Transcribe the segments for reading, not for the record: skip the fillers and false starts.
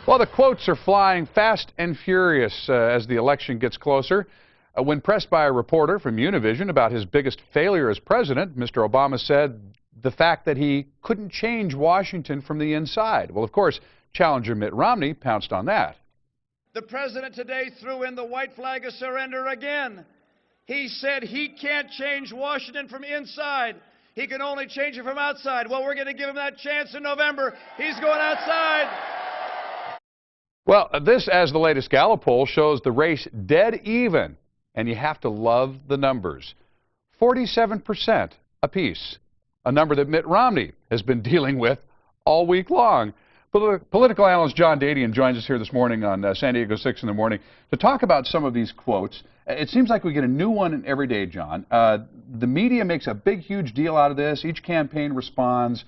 Well, the quotes are flying fast and furious as the election gets closer. When pressed by a reporter from Univision about his biggest failure as president, Mr. Obama said the fact that he couldn't change Washington from the inside. Well, of course, challenger Mitt Romney pounced on that. The president today threw in the white flag of surrender again. He said he can't change Washington from inside. He can only change it from outside. Well, we're going to give him that chance in November. He's going outside. Well, this, as the latest Gallup poll, shows the race dead even. And you have to love the numbers. 47% apiece, a number that Mitt Romney has been dealing with all week long. Political analyst John Dadian joins us here this morning on SanDiego6 in the morning to talk about some of these quotes. It seems like we get a new one every day, John. The media makes a big, huge deal out of this. Each campaign responds.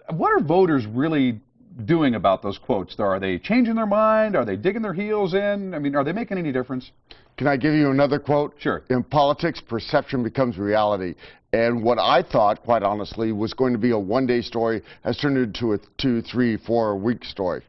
What are voters really doing about those quotes, though? Are they changing their mind? Are they digging their heels in? I mean, are they making any difference? Can I give you another quote? Sure. In politics, perception becomes reality. And what I thought, quite honestly, was going to be a one-day story has turned into a 2, 3, 4-week story.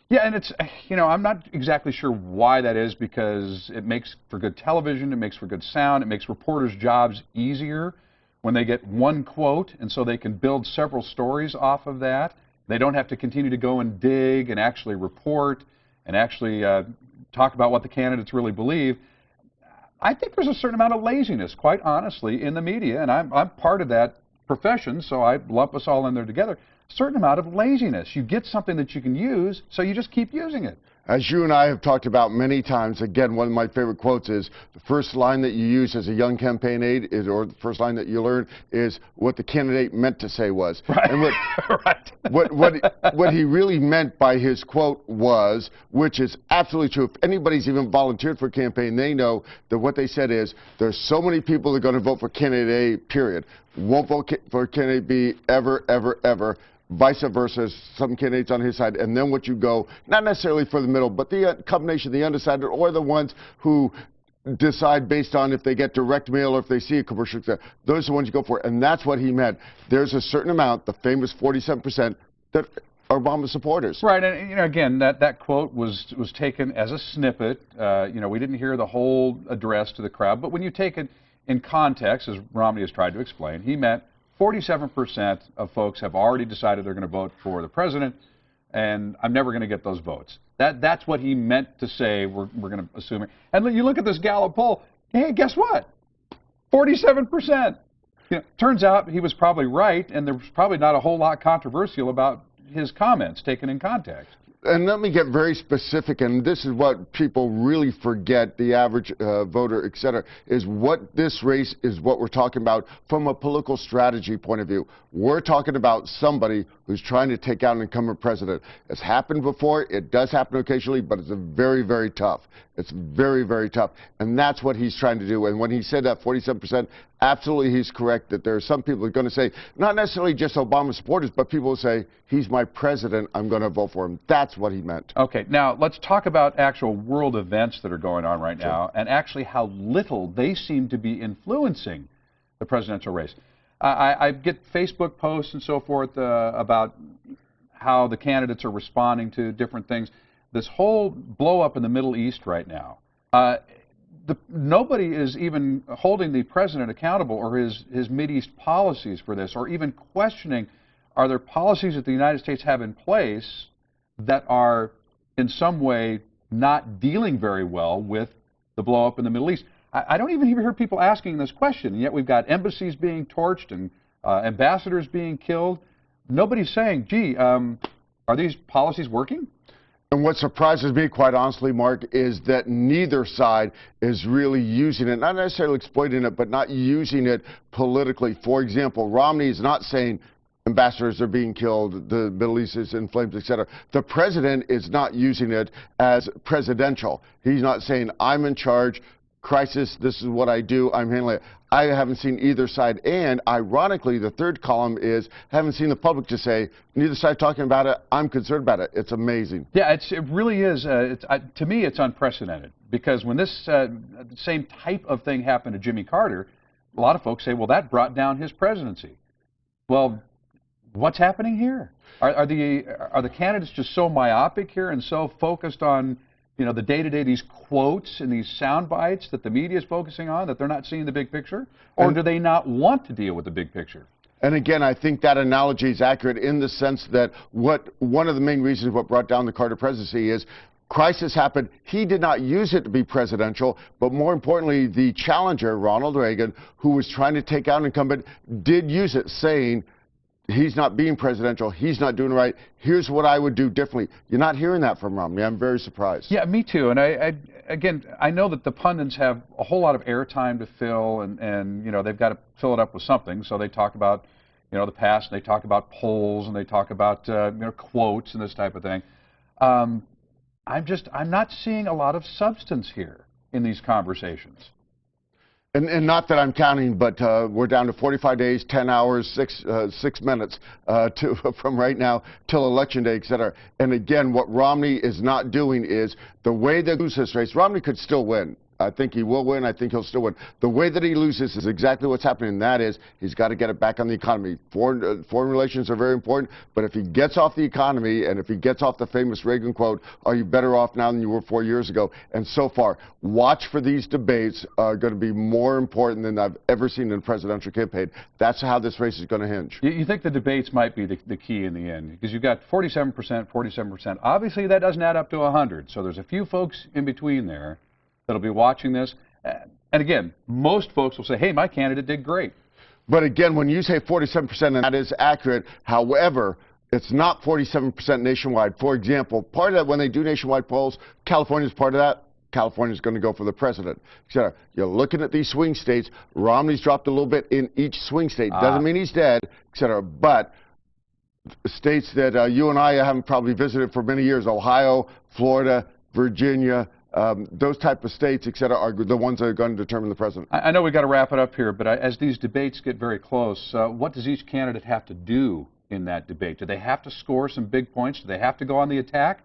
Yeah, and it's, you know, I'm not exactly sure why that is, because it makes for good television, it makes for good sound, it makes reporters' jobs easier when they get one quote, and so they can build several stories off of that. They don't have to continue to go and dig and actually report and actually talk about what the candidates really believe. I think there's a certain amount of laziness, quite honestly, in the media, and I'm part of that profession, so I lump us all in there together. A certain amount of laziness. You get something that you can use, so you just keep using it. As you and I have talked about many times, again, one of my favorite quotes is the first line that you use as a young campaign aide is, or the first line that you learn is what the candidate meant to say was. Right. And what he really meant by his quote was, which is absolutely true. If anybody's even volunteered for a campaign, they know that what they said is there's so many people that are going to vote for candidate A, period. Won't vote for candidate B ever, ever, ever. Vice versa, some candidates on his side, and then what you go, not necessarily for the middle, but the combination, the undecided, or the ones who decide based on if they get direct mail or if they see a commercial, those are the ones you go for, and that's what he meant. There's a certain amount, the famous 47%, that are Obama supporters. Right, and you know, again, that quote was taken as a snippet. You know, we didn't hear the whole address to the crowd, but when you take it in context, as Romney has tried to explain, he meant 47% of folks have already decided they're going to vote for the president, and I'm never going to get those votes. That's what he meant to say. We're going to assume it. And you look at this Gallup poll. Hey, guess what? 47%. You know, turns out he was probably right, and there was probably not a whole lot controversial about his comments taken in context. And let me get very specific, and this is what people really forget, the average voter, et cetera, is what this race is what we're talking about from a political strategy point of view. We're talking about somebody who's trying to take out an incumbent president. It's happened before, it does happen occasionally, but it's very, very tough. It's very, very tough. And that's what he's trying to do. And when he said that 47%, absolutely he's correct that there are some people who are going to say, not necessarily just Obama supporters, but people will say, he's my president, I'm going to vote for him. That's what he meant. Okay, now let's talk about actual world events that are going on right now, and actually how little they seem to be influencing the presidential race. I get Facebook posts and so forth about how the candidates are responding to different things. This whole blow up in the Middle East right now, nobody is even holding the president accountable or his Mideast policies for this, or even questioning, are there policies that the United States have in place that are in some way not dealing very well with the blow up in the Middle East? I don't even hear people asking this question, and yet we've got embassies being torched and ambassadors being killed. Nobody's saying, gee, are these policies working? And what surprises me, quite honestly, Mark, is that neither side is really using it, not necessarily exploiting it, but not using it politically. For example, Romney is not saying ambassadors are being killed, the Middle East is in flames, etc. The president is not using it as presidential. He's not saying, I'm in charge, crisis, this is what I do, I'm handling it. I haven't seen either side, and ironically, the third column is, haven't seen the public to say, neither side talking about it, I'm concerned about it. It's amazing. Yeah, it really is. To me, it's unprecedented, because when this same type of thing happened to Jimmy Carter, a lot of folks say, well, that brought down his presidency. Well, What's happening here? Are the candidates just so myopic here and so focused on, you know, the day-to-day, these quotes and these sound bites that the media is focusing on, that they're not seeing the big picture? Or do they not want to deal with the big picture? And again, I think that analogy is accurate in the sense that one of the main reasons what brought down the Carter presidency is crisis happened. He did not use it to be presidential, but more importantly, the challenger, Ronald Reagan, who was trying to take out an incumbent, did use it, saying, he's not being presidential, he's not doing right, here's what I would do differently. You're not hearing that from Romney. I'm very surprised. Yeah, me too. And again, I know that the pundits have a whole lot of airtime to fill, and you know, they've got to fill it up with something. So they talk about, you know, the past, and they talk about polls, and they talk about you know, quotes and this type of thing. I'm not seeing a lot of substance here in these conversations. And not that I'm counting, but we're down to 45 days, 10 hours, 6 minutes from right now till Election Day, et cetera. And again, what Romney is not doing is the way they lose this race. Romney could still win. I think he will win. I think he'll still win. The way that he loses is exactly what's happening, and that is he's got to get it back on the economy. Foreign relations are very important, but if he gets off the economy and if he gets off the famous Reagan quote, are you better off now than you were 4 years ago? And so far, watch for these debates are going to be more important than I've ever seen in a presidential campaign. That's how this race is going to hinge. You think the debates might be the key in the end, because you've got 47%, 47%. Obviously, that doesn't add up to 100, so there's a few folks in between there that'll be watching this. And again, most folks will say, hey, my candidate did great. But again, when you say 47%, and that is accurate, however, it's not 47% nationwide. For example, part of that, when they do nationwide polls, California's part of that. California's going to go for the president, etc. You're looking at these swing states. Romney's dropped a little bit in each swing state. Doesn't mean he's dead, etc. But states that you and I haven't probably visited for many years, Ohio, Florida, Virginia, those type of states, et cetera, are the ones that are going to determine the president. I know we've got to wrap it up here, but as these debates get very close, what does each candidate have to do in that debate? Do they have to score some big points? Do they have to go on the attack?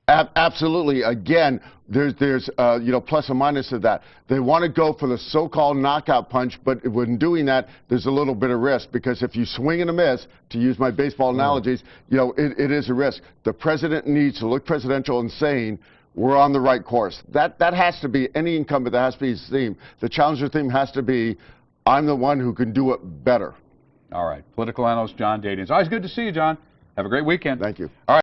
Absolutely. Again, there's you know, plus and minus to that. They want to go for the so-called knockout punch, but when doing that, there's a little bit of risk, because if you swing and a miss, to use my baseball analogies, you know, it is a risk. The president needs to look presidential and saying, we're on the right course. That has to be, any incumbent, that has to be his theme. The challenger theme has to be, I'm the one who can do it better. All right. Political analyst John Dadian. It's always good to see you, John. Have a great weekend. Thank you. All right.